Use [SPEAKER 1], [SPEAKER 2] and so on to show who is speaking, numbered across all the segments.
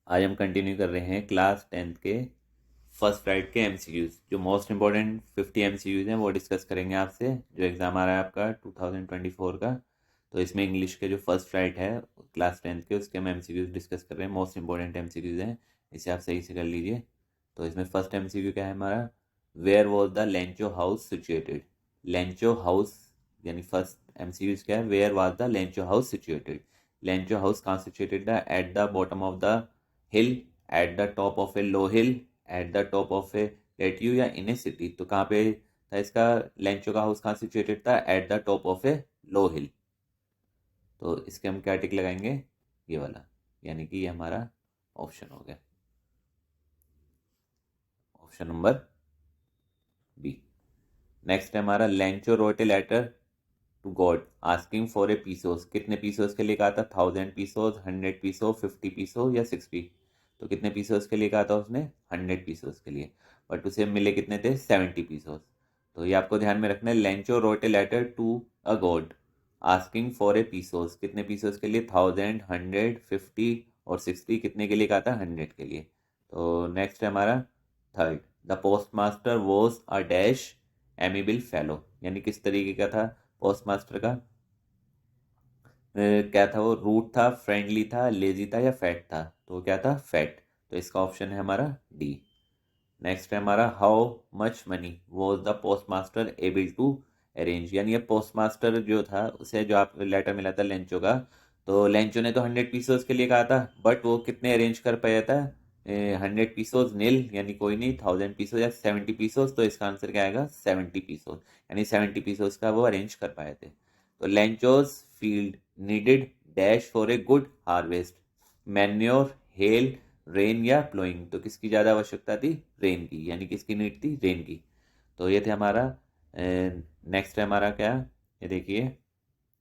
[SPEAKER 1] आज हम कंटिन्यू कर रहे हैं क्लास 10th के फर्स्ट राइट के एमसीक्यूज। जो मोस्ट इंपॉर्टेंट 50 एमसीक्यूज हैं वो डिस्कस करेंगे आपसे, जो एग्ज़ाम आ रहा है आपका 2024 का। तो इसमें इंग्लिश के जो फर्स्ट राइट है क्लास 10th के, उसके हम एमसीक्यूज डिस्कस कर रहे हैं। मोस्ट इंपॉर्टेंट एमसीक्यूज हैं, इसे आप सही से कर लीजिए। तो इसमें फर्स्ट एमसीक्यू क्या है हमारा, where was the Lencho house situated. Lencho house यानी फर्स्ट एमसीक्यूज क्या है, where was the Lencho house situated. Lencho house कहाँ सिचुएटेड था, at the bottom of the hill, at the top of a low hill, at the top of a plateau, या in A city. तो कहाँ पे था इसका, Lencho का house कहाँ सिचुएटेड था, at the top of a low हिल। तो इसके हम क्या टिक लगाएंगे, ये वाला, यानी कि ये हमारा ऑप्शन हो गया, ऑप्शन नंबर बी। नेक्स्ट है हमारा, Lencho wrote a letter to God asking for a pesos. कितने पीसोस के लिए कहा था, 1000 पीसोस, 100 पीसो, 50 पीसो या 60। तो कितने पीसोस के लिए कहा था उसने, 100 पीसोस के लिए। बट उसे मिले कितने थे, 70 पीसोस। तो ये आपको ध्यान में रखना है, Lencho wrote a letter to a God asking for a pesos. कितने पीसोस के लिए, 1000, 100, 50 और 60। कितने के लिए कहा था, 100 के लिए। तो नेक्स्ट है हमारा third, the post master was a dash amiable fellow. यानी किस तरीके का था पोस्ट मास्टर का, क्या था वो, रूट था, फ्रेंडली था, लेजी था या फैट था। तो क्या था, फैट। तो इसका ऑप्शन है हमारा डी। नेक्स्ट है हमारा, how much money was the post master able to arrange. यानी ये पोस्ट मास्टर जो था, उसे जो आप लेटर मिला था लेंचो का, तो लेंचो ने तो 100 पीसोस के लिए कहा था, बट वो कितने अरेंज कर पाया था, 100 पीसोस नील, यानी कोई नहीं, 1000 पीसोस या 70 पीसोस। तो इसका आंसर क्या आएगा, 70 पीसोस, यानी 70 पीसोस का वो अरेंज कर पाए थे। तो Lencho's field needed dash for a good harvest, manure, hello, rain या प्लोइंग। तो किसकी ज़्यादा आवश्यकता थी, रेन की, यानी किसकी नीड थी, रेन की। तो ये थे हमारा। नेक्स्ट है हमारा क्या, ये देखिए,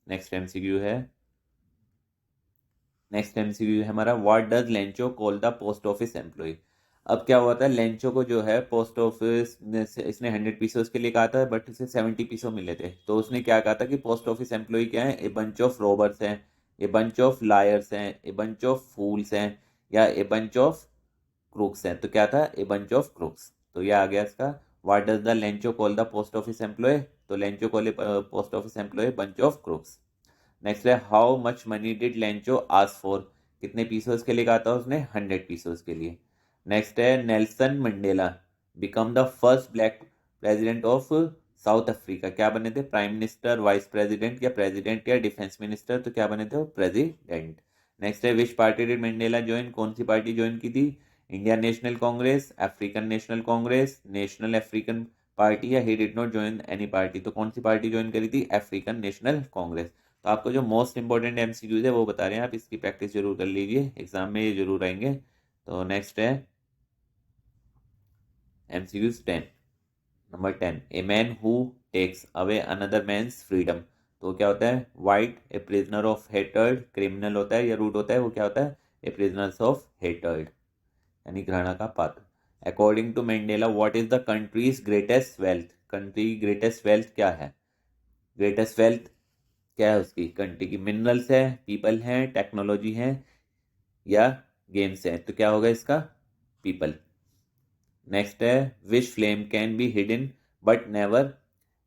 [SPEAKER 1] नेक्स्ट एमसीक्यू है, नेक्स्ट एमसीक्यू है हमारा, what does Lencho call the post office employ. अब क्या हुआ था, लेंचो को जो है पोस्ट ऑफिस इसने 100 पीसों के लिए कहा था, बट इसे 70 पीसों मिले थे। तो उसने क्या कहा था कि पोस्ट ऑफिस एम्प्लॉय क्या है, ए बंच ऑफ रॉबर्स हैं, ए बंच ऑफ लायर्स हैं, ए बंच ऑफ फूल्स हैं, या ए बंच ऑफ क्रूक्स हैं। तो क्या था, ए बंच ऑफ क्रूक्स। तो ये आ गया इसका, what does the Lencho call the post office employ. तो Lencho call post office employ bunch of crooks. Next है, how much money did Lencho ask for. कितने पीसोस के लिए कहा था उसने, 100 पीसोस के लिए। नेक्स्ट है, Nelson Mandela become the first black president of South Africa. क्या बने थे, प्राइम मिनिस्टर, वाइस प्रेसिडेंट या प्रेसिडेंट या डिफेंस मिनिस्टर। तो क्या बने थे, प्रेसिडेंट। नेक्स्ट है, which party did Mandela join. कौन सी पार्टी ज्वाइन की थी, Indian National Congress, African National Congress, National African Party, या he did not join any party. तो कौन सी पार्टी ज्वाइन करी थी, अफ्रीकन नेशनल कांग्रेस। तो आपको जो मोस्ट इंपॉर्टेंट एमसीक्यूज है वो बता रहे हैं, आप इसकी प्रैक्टिस जरूर कर लीजिए, एग्जाम में ये जरूर आएंगे। तो नेक्स्ट है MCQs 10, number 10, a man who takes away another man's freedom. तो क्या होता है, white, a prisoner of hatred, criminal होता है या रूट होता है, वो क्या होता है, ए प्रिजनर्स ऑफ हेटर्ड, यानी घृणा का पात्र। According to Mandela, what is the country's greatest wealth. Country greatest wealth क्या है, ग्रेटेस्ट वेल्थ क्या है उसकी, कंट्री की, मिनरल्स है, पीपल हैं, टेक्नोलॉजी है, या गेम्स है। तो क्या होगा इसका, पीपल। नेक्स्ट है, which flame can be hidden but never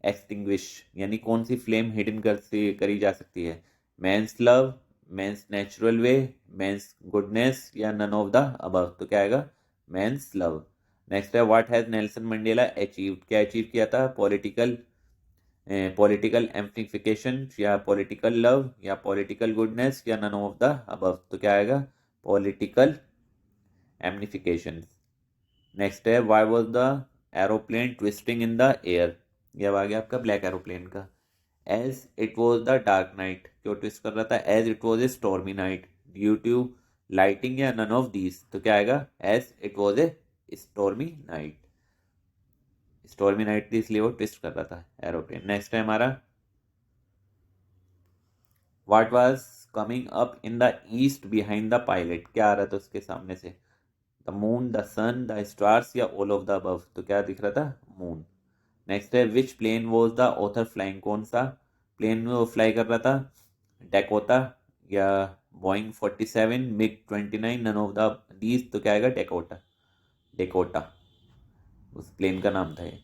[SPEAKER 1] extinguish. यानी कौन सी फ्लेम हिडन करी जा सकती है, man's love, man's natural way, man's goodness, या नन ऑफ द अबव। तो क्या आएगा, मैंस लव। नेक्स्ट है, what has Nelson Mandela achieved. क्या अचीव किया था, पॉलिटिकल, पॉलिटिकल एम्प्लीफिकेशन, या पॉलिटिकल लव, या पॉलिटिकल गुडनेस, या नन ऑफ द अबव। तो क्या आएगा, पॉलिटिकल एम्प्लीफिकेशन। नेक्स्ट है, Y was the aeroplane twisting in the air. ये अब आ गया आपका ब्लैक एरोप्लेन का। As it was the dark night, क्यों ट्विस्ट कर रहा था, as it was a stormy night, due to lighting, या नन ऑफ दीज। तो क्या आएगा, as it was a stormy night. Stormy night थी इसलिए वो ट्विस्ट कर रहा था एरोप्लेन। नेक्स्ट है हमारा, what was coming up in the east behind the pilot. क्या आ रहा था उसके सामने से, the moon, the sun, the stars, या ऑल ऑफ द अबव। तो क्या दिख रहा था, मून। नेक्स्ट है, which plane was the author flying. कौन सा प्लेन वो फ्लाई कर रहा था, डेकोटा, या Boeing 47, MiG 29, none of the these तो क्या आएगा, डेकोटा, डेकोटा उस प्लेन का नाम था ये।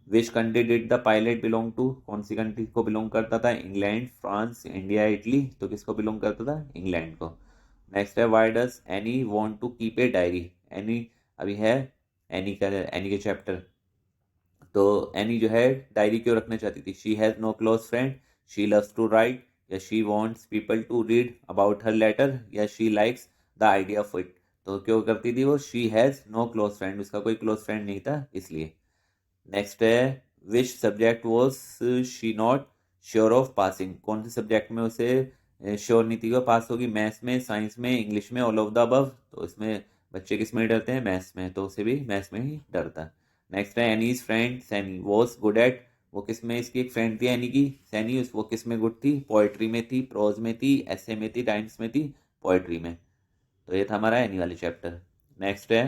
[SPEAKER 1] Which country did the pilot belong to, कौन सी कंट्री को बिलोंग करता था, इंग्लैंड, फ्रांस, इंडिया, इटली, तो किसको बिलोंग करता था, इंग्लैंड को। नेक्स्ट है why does Anne want to keep a diary, Anne अभी है एनी के चैप्टर, तो एनी जो है डायरी क्यों रखना चाहती थी, she has no close friend, she loves to write, या she wants people to read about her letter, या she likes the idea of it. तो क्यों करती थी वो, she has no close friend, उसका कोई क्लोज फ्रेंड नहीं था इसलिए। नेक्स्ट है which subject was she not sure of passing, कौन से सब्जेक्ट में उसे श्योर नहीं थी वो पास होगी, मैथ्स में, साइंस में, इंग्लिश में, ऑल ऑफ द अबव। तो इसमें बच्चे किस में डरते हैं, मैथ्स में, तो उसे भी मैथ्स में ही डरता है। नेक्स्ट है Annie's friend Saini was good at, वो किस में इसकी एक फ्रेंड थी एनी की, सैनी, वो किस में गुड थी, पोएट्री में थी, प्रोज में थी, ऐसे में थी, राइम्स में थी, पोएट्री में। तो ये था हमारा एनी वाले चैप्टर। नेक्स्ट है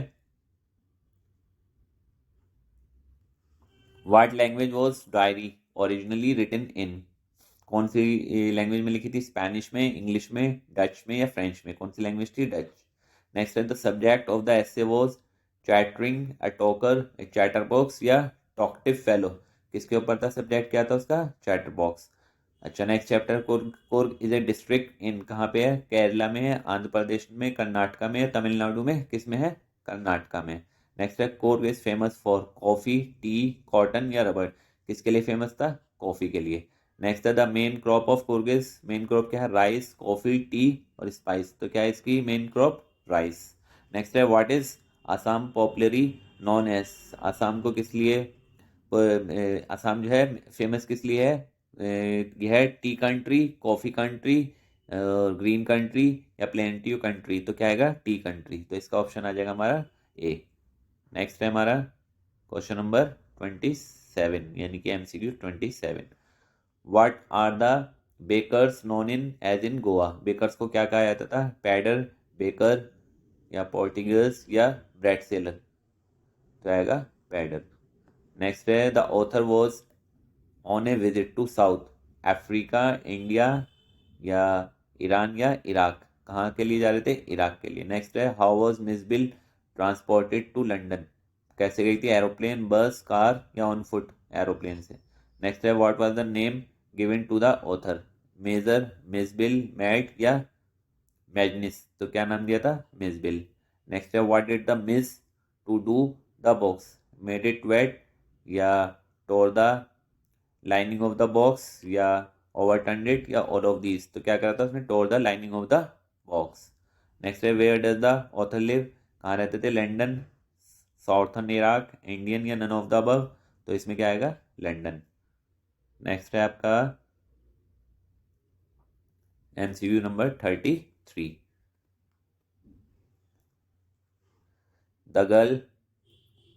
[SPEAKER 1] what language was diary originally written in, कौन सी लैंग्वेज में लिखी थी, स्पेनिश में, इंग्लिश में, डच में, या फ्रेंच में, कौन सी लैंग्वेज थी, डच। नेक्स्ट है the subject of the essay was chattering, a talker, A chatter box, या टॉकटिव फेलो, किसके ऊपर था, सब्जेक्ट क्या था उसका, चैटर बॉक्स। अच्छा next chapter Coorg, Coorg is a district in, कहाँ पे है, केरला में है, आंध्र प्रदेश में, कर्नाटका में, तमिलनाडु में, किस में है, कर्नाटका में। नेक्स्ट है Coorg is famous for coffee, tea, cotton, या रबर, किसके लिए फेमस था, कॉफी के लिए। नेक्स्ट है the main crop of Coorg is, main crop क्या है, राइस, कॉफी, टी, और स्पाइस, तो क्या है इसकी मेन क्रॉप, राइस। नेक्स्ट है what is Assam popularly known as, Assam को किस लिए आसाम जो है फेमस किस लिए है, यह है T country, coffee country, green country, या प्लेंटियो कंट्री, तो क्या आएगा, टी कंट्री, तो इसका ऑप्शन आ जाएगा हमारा ए। नेक्स्ट है हमारा क्वेश्चन नंबर 27, यानी कि MCQ 27। What are the bakers known in as in Goa, bakers को क्या कहा जाता था, पैडर, बेकर, या पोर्टिगर्स, या ब्रेड सेलर, तो आएगा पैडर। नेक्स्ट है the author was on a visit to South Africa, India, या ईरान, या इराक, कहाँ के लिए जा रहे थे, इराक के लिए। नेक्स्ट है how was Miss Bill transported to London, कैसे गई थी, एरोप्लेन, बस, कार, या ऑन फुट, एरोप्लेन से। नेक्स्ट है what was the name given to the author, major, Misbill, Matt, या मैग्निस, तो क्या नाम दिया था, मिसबिल। नेक्स्ट है what did the Miss to do the box, made it wet, या tore the lining of the box, या overturn it, या ऑल ऑफ दीज, तो क्या करा था उसने, tore the lining of the box. Next है where does the author live, कहाँ रहते थे, लंदन, साउथर्न इराक, इंडियन, या नन ऑफ द अबव, तो इसमें क्या आएगा, लंदन। नेक्स्ट है आपका MCQ नंबर 33। The girl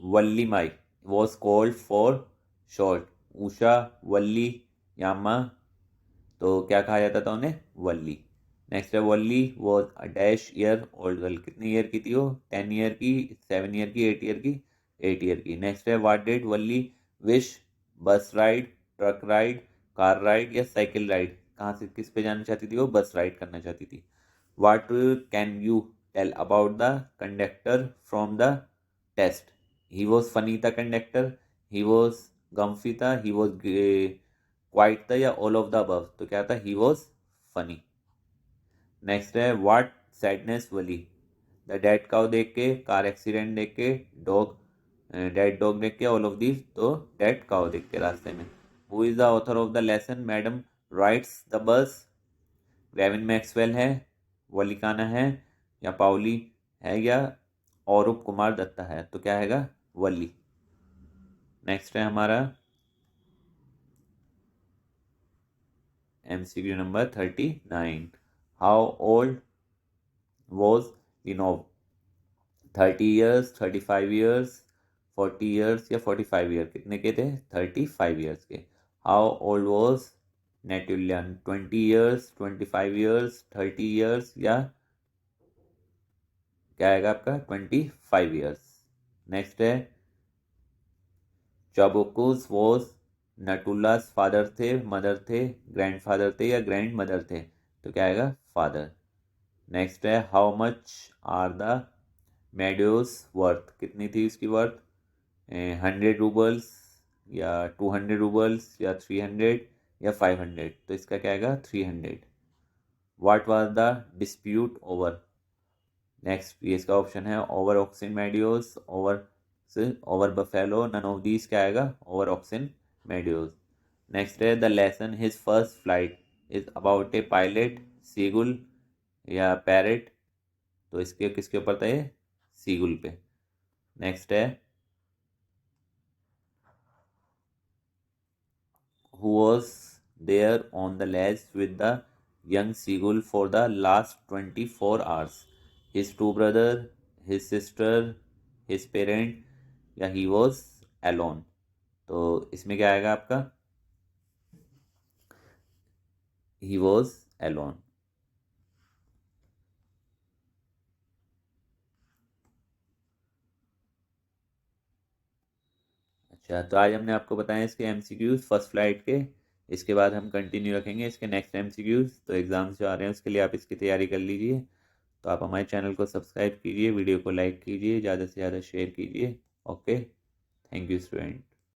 [SPEAKER 1] Valliammai was called for short, Usha, Valli, यामा, तो क्या कहा जाता था उन्हें, वल्ली। नेक्स्ट है Valli was a dash year old girl, कितनी ईयर की थी वो, 10 ईयर की, 7 ईयर की, 8 ईयर की, 8 ईयर की। नेक्स्ट है व्हाट डिड वल्ली विश, बस ride, truck ride, car ride, या साइकिल राइड, कहाँ से किस पे जाना चाहती थी वो, बस राइड करना चाहती थी। What can you tell about the conductor from the test, he was funny था कंडक्टर, ही वॉज गम्फी था, ही वॉज क्वाइट था, या ऑल ऑफ द अबव, तो क्या था, ही वॉज फनी। नेक्स्ट है what sadness Wali, the dead cow देख के, कार एक्सीडेंट देख के, डॉग, डेड डॉग देख के, ऑल ऑफ दीज, तो डेड काउ देख के रास्ते में। Who is the author of the lesson madam rides the bus, Gavin Maxwell है, वलिकाना है, या पाउली है, या औरूप कुमार दत्ता है, तो क्या हैगा, वली। नेक्स्ट है हमारा MCQ नंबर 39। हाउ ओल्ड वॉज लिनोव, 30 ईयर्स, 35 ईयर्स, 40 ईयर्स, या 45 ईयर, कितने के थे, 35 ईयर्स के। हाउ ओल्ड वॉज नेटुलियन, 20 ईयर्स, 25 ईयर्स, 30 ईयर्स, या क्या आएगा आपका 25 ईयर्स। नेक्स्ट है चाबुकुस वॉज नटुल्लास फादर थे, मदर थे, ग्रैंडफादर थे, या ग्रैंड मदर थे, तो क्या आएगा फादर। नेक्स्ट है how much are the meadows worth कितनी थी उसकी वर्थ, 100 रूबल्स या 200 रूबल्स या 300 या 500, तो इसका क्या आएगा 300। What was the dispute over, next ये इसका ऑप्शन है over oxen meadows, over buffalo, none of these क्या आएगा ओवर ऑक्सिन मेडियोस। नेक्स्ट है the lesson his first flight is about a pilot, seagull या पैरेट, तो इसके किसके ऊपर था ये, सीगुल पे। नेक्स्ट है who was there on the ledge with the young seagull for the last 24 hours, his two brother, his sister, his parent या he was alone, तो इसमें क्या आएगा आपका he was alone। अच्छा, तो आज हमने आपको बताया इसके एमसीक्यूज फर्स्ट फ्लाइट के। इसके बाद हम कंटिन्यू रखेंगे इसके नेक्स्ट एमसीक्यूज, तो एग्जाम्स जो आ रहे हैं उसके लिए आप इसकी तैयारी कर लीजिए। तो आप हमारे चैनल को सब्सक्राइब कीजिए, वीडियो को लाइक कीजिए, ज़्यादा से ज़्यादा शेयर कीजिए। Okay, thank you student.